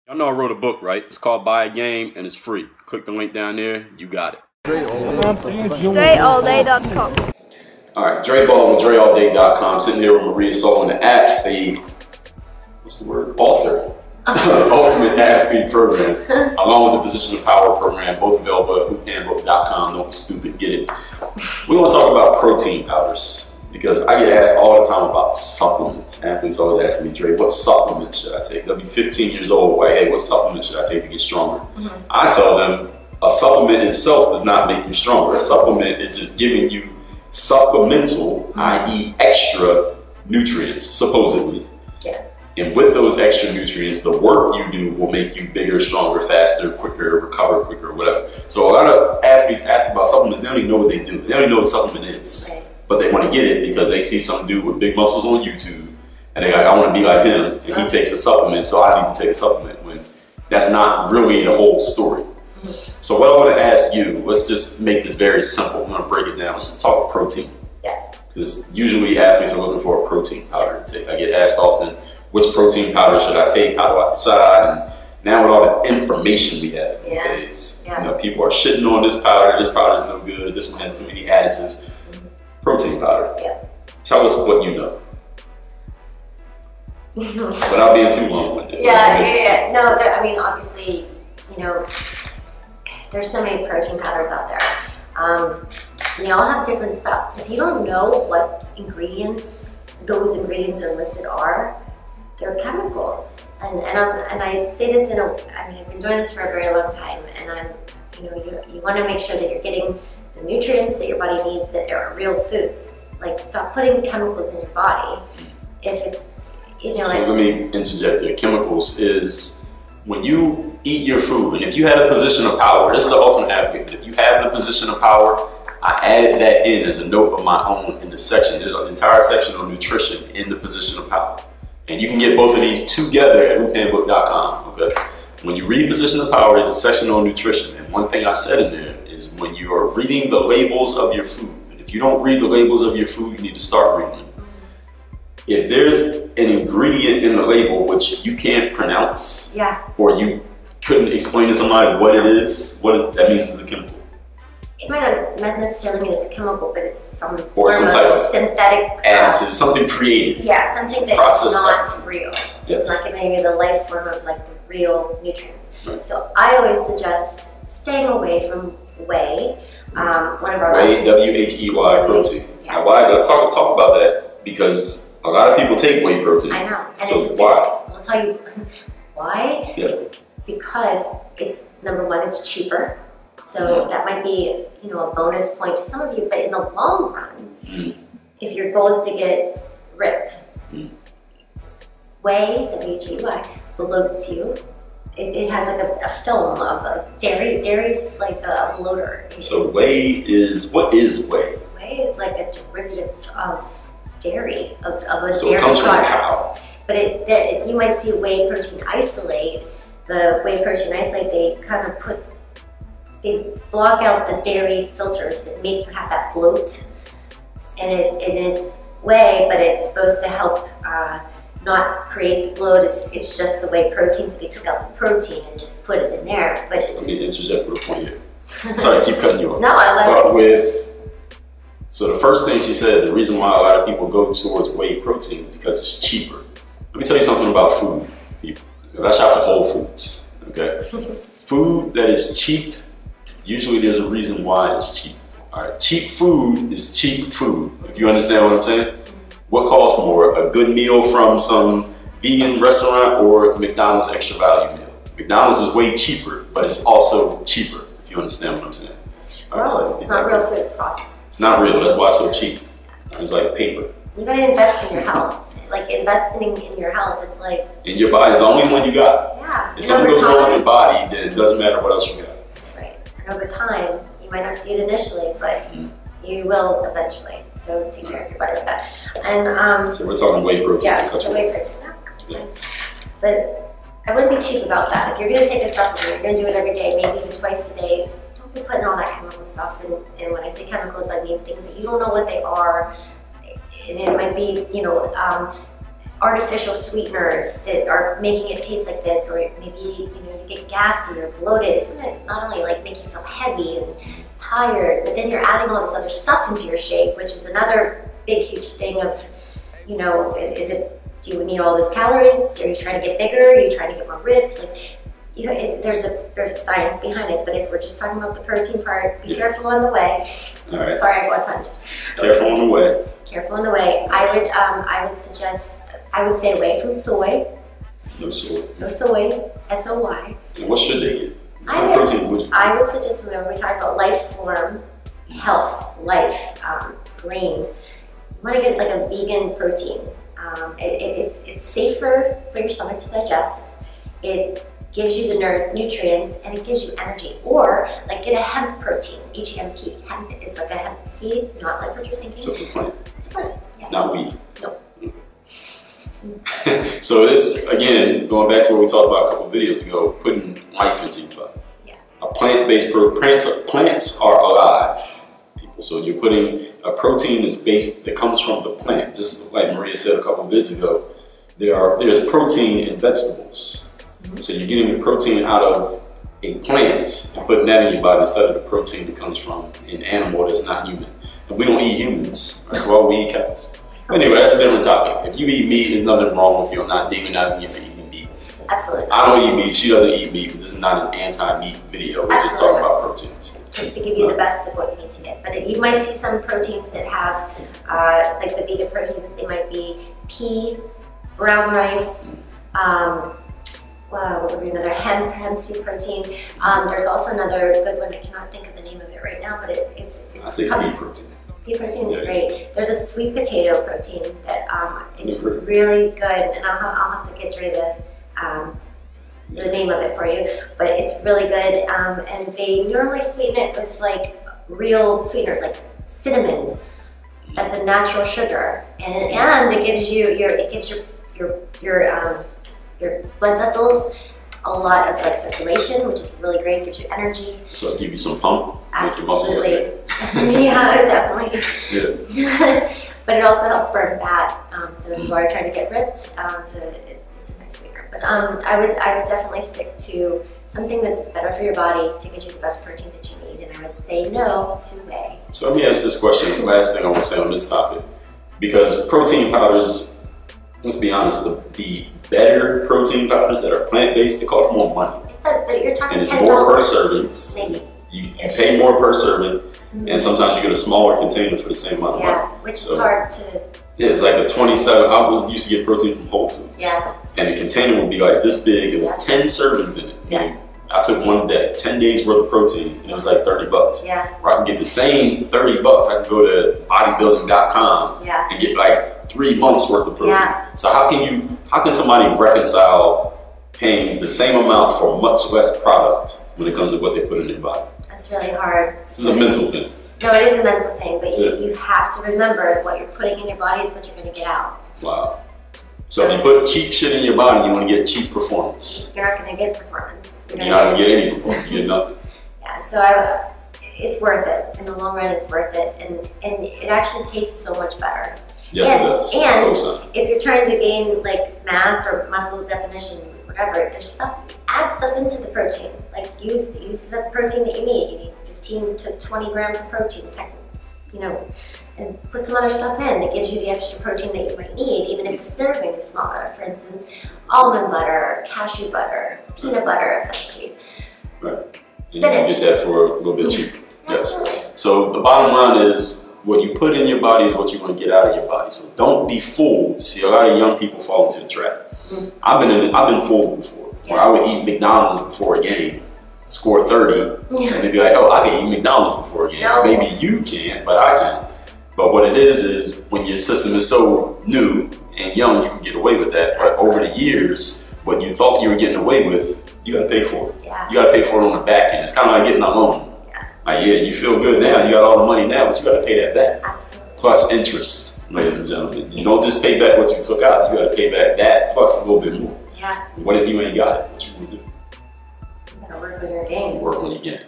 Y'all know I wrote a book, right? It's called Buy a Game and it's free. Click the link down there, you got it. DreAllDay.com. Alright, Dre Baldwin with DreAllDay.com. Sitting here with Maria Sullivan, the athlete, what's the word? Author. Ultimate Athlete Program, along with the Position of Power Program, both available at hoophandbook.com. Don't be stupid, get it. We want to talk about protein powders because I get asked all the time about supplements. Athletes always ask me, Dre, what supplements should I take? They'll be 15 years old, like, hey, what supplements should I take to get stronger? I tell them, a supplement itself does not make you stronger. A supplement is just giving you supplemental, i.e. extra nutrients, supposedly. Yeah. And with those extra nutrients, the work you do will make you bigger, stronger, faster, quicker, recover quicker, whatever. So a lot of athletes ask about supplements, they don't even know what they do. They don't even know what a supplement is. Right. But they want to get it because they see some dude with big muscles on YouTube and they're like, I want to be like him, and he takes a supplement, so I need to take a supplement, when that's not really the whole story. So what I want to ask you, let's just make this very simple. I'm going to break it down. Let's just talk protein. Yeah. Because usually athletes are looking for a protein powder to take. I get asked often, which protein powder should I take? How do I decide? And now with all the information we have these days, you know, people are shitting on this powder is no good, this one has too many additives. Protein powder. Yeah. Tell us what you know. Without being too long-winded. Yeah. No, I mean, obviously, you know, there's so many protein powders out there. And they all have different stuff. If you don't know what ingredients those ingredients are listed are, they're chemicals. And I say this in a, I mean, I've been doing this for a very long time, and you know, you want to make sure that you're getting the nutrients that your body needs that are real foods. Like, stop putting chemicals in your body if it's, you know. So let me interject here. Chemicals is when you eat your food, and if you have a position of power, this is the ultimate athlete, but if you have the position of power, I added that in as a note of my own in the section. There's an entire section on nutrition in the position of power. And you can get both of these together at hoophandbook.com, okay? When you read Position of Power, there's a section on nutrition. And one thing I said in there is when you are reading the labels of your food, and if you don't read the labels of your food, you need to start reading them. If there's an ingredient in the label which you can't pronounce, or you couldn't explain to somebody what it is, that means it's a chemical. It might not necessarily mean it's a chemical, but it's some or some type of synthetic additive, something created. Yeah, something that's not real. Yes. It's not giving you the life form of like the real nutrients. Right. So I always suggest staying away from whey. One of our whey, W-H-E-Y protein. Yeah. Now, why is let's talk about that, because a lot of people take whey protein. I know. And so why? I'll tell you why. Yeah. Because it's, number one, it's cheaper. So that might be, you know, a bonus point to some of you, but in the long run, if your goal is to get ripped, whey, W-H-E-Y, bloats you. It has like a film of dairy. Dairy's like a bloater. So whey is, what is whey? Whey is like a derivative of dairy, of a so dairy it comes product. from a cow. But you might see whey protein isolate. The whey protein isolate, they block out the dairy filters that make you have that bloat, and it's whey, but it's supposed to help not create the bloat. It's just the whey protein, so they took out the protein and just put it in there. But let me interject real quick here. Sorry, I keep cutting you off. No, I love it. So the first thing she said, the reason why a lot of people go towards whey protein is because it's cheaper. Let me tell you something about food, people, because I shop at Whole Foods. Okay, food that is cheap. Usually there's a reason why it's cheap. All right, cheap food is cheap food. If you understand what I'm saying? What costs more, a good meal from some vegan restaurant or McDonald's extra value meal? McDonald's is way cheaper, but it's also cheaper, if you understand what I'm saying. It's gross. It's not real food, it's processed. It's not real, that's why it's so cheap. It's like paper. You gotta invest in your health. Like, investing in your health is like... And your body's the only one you got. Yeah. If something goes wrong with your body, then it doesn't matter what else you got. Over time, you might not see it initially, but you will eventually. So take care of your body like that. And so we're talking whey protein. Yeah, so whey protein. Yeah. But I wouldn't be cheap about that. If you're going to take a supplement, you're going to do it every day, maybe even twice a day. Don't be putting all that chemical stuff in. And when I say chemicals, I mean things that you don't know what they are. And it might be, you know, artificial sweeteners that are making it taste like this, or maybe you get gassy or bloated. It's gonna not only like make you feel heavy and tired, but then you're adding all this other stuff into your shake, which is another big huge thing of, do you need all those calories? Are you trying to get bigger? Are you trying to get more ripped? Like, there's a science behind it, but if we're just talking about the protein part, be careful on the way. All right. Sorry, I go on tangent. Careful on the way. Careful on the way. I would suggest, I would stay away from soy. No soy. No soy. SOY. And what should they get? I would suggest, remember we talked about life form, health, life, green. You want to get like a vegan protein. It's safer for your stomach to digest. It gives you the nutrients and it gives you energy. Or like get a hemp protein, HEMP. Hemp is like a hemp seed, not like what you're thinking. So it's a plant. It's a plant. Yeah. Not weed. Nope. So this, again, going back to what we talked about a couple of videos ago, putting life into your body. Yeah. A plant-based plants are alive, people. So you're putting a protein that comes from the plant. Just like Maria said a couple of vids ago, there's protein in vegetables. Mm-hmm. So you're getting the protein out of a plant and putting that in your body instead of the protein that comes from an animal that's not human. And we don't eat humans. That's why we eat cows. Anyway, that's a different topic. If you eat meat, there's nothing wrong with you. I'm not demonizing you for eating meat. Absolutely. I don't eat meat. She doesn't eat meat. But this is not an anti-meat video. We're just talking about proteins. Just to give you the best of what you need to get. But you might see some proteins that have, like the beta proteins, they might be pea, brown rice, what would be another hemp seed protein. There's also another good one. I cannot think of the name of it right now, but it's I say pea protein. Pea protein is great. There's a sweet potato protein that is really good, and I'll have to get Dre the name of it for you, but it's really good. And they normally sweeten it with like real sweeteners, like cinnamon. That's a natural sugar, and it gives your blood vessels a lot of like circulation, which is really great. Gives you energy. So it gives you some pump. Absolutely. Make your muscles Yeah, definitely. Yeah. But it also helps burn fat. So if you are trying to get ripped, it's a nice sweetener. But I would definitely stick to something that's better for your body to get you the best protein that you need. And I would say no to whey. So let me ask this question. Last thing I want to say on this topic, because protein powders, let's be honest, the better protein powders that are plant-based, they cost more money. It does, but you're talking $10. And it's more per serving. Maybe. You pay more per serving, and sometimes you get a smaller container for the same amount of money. Yeah, which is hard to... Yeah, it's like a 27, I used to get protein from Whole Foods. Yeah. And the container would be like this big, it was 10 servings in it. Yeah. I took one day, 10 days worth of protein, and it was like $30. Yeah. Or I can get the same $30, I can go to bodybuilding.com and get like 3 months worth of protein. Yeah. So how can somebody reconcile paying the same amount for much less product when it comes to what they put in their body? That's really hard. This is a mental thing. No, it is a mental thing, but you have to remember what you're putting in your body is what you're going to get out. Wow. So if you put cheap shit in your body, you want to get cheap performance. You're not going to get performance. You're not going to get any performance. You get nothing. Yeah, so it's worth it. In the long run, it's worth it. And it actually tastes so much better. Yes, it does. And if you're trying to gain like mass or muscle definition, whatever, there's stuff, add stuff into the protein. Like use the protein that you need. You need 15 to 20 grams of protein, and put some other stuff in that gives you the extra protein that you might need, even if the serving is smaller. For instance, almond butter, cashew butter, peanut butter, if that's cheap. Right. Spinach. You can get that for a little bit cheaper. Yes. Absolutely. So the bottom line is, what you put in your body is what you're going to get out of your body. So don't be fooled. See, a lot of young people fall into the trap. Mm-hmm. I've been fooled before. Yeah. Where I would eat McDonald's before a game, score 30, and they'd be like, "Oh, I can eat McDonald's before a game." No. Maybe you can, but I can't. But what it is when your system is so new and young, you can get away with that. But over the years, what you thought you were getting away with, you got to pay for it. Yeah. You got to pay for it on the back end. It's kind of like getting a loan. Like, yeah, you feel good now, you got all the money now, but you got to pay that back. Absolutely. Plus interest, ladies and gentlemen. You don't just pay back what you took out, you got to pay back that plus a little bit more. Yeah. What if you ain't got it? What you gonna do? You gotta work on your game. Work on your game.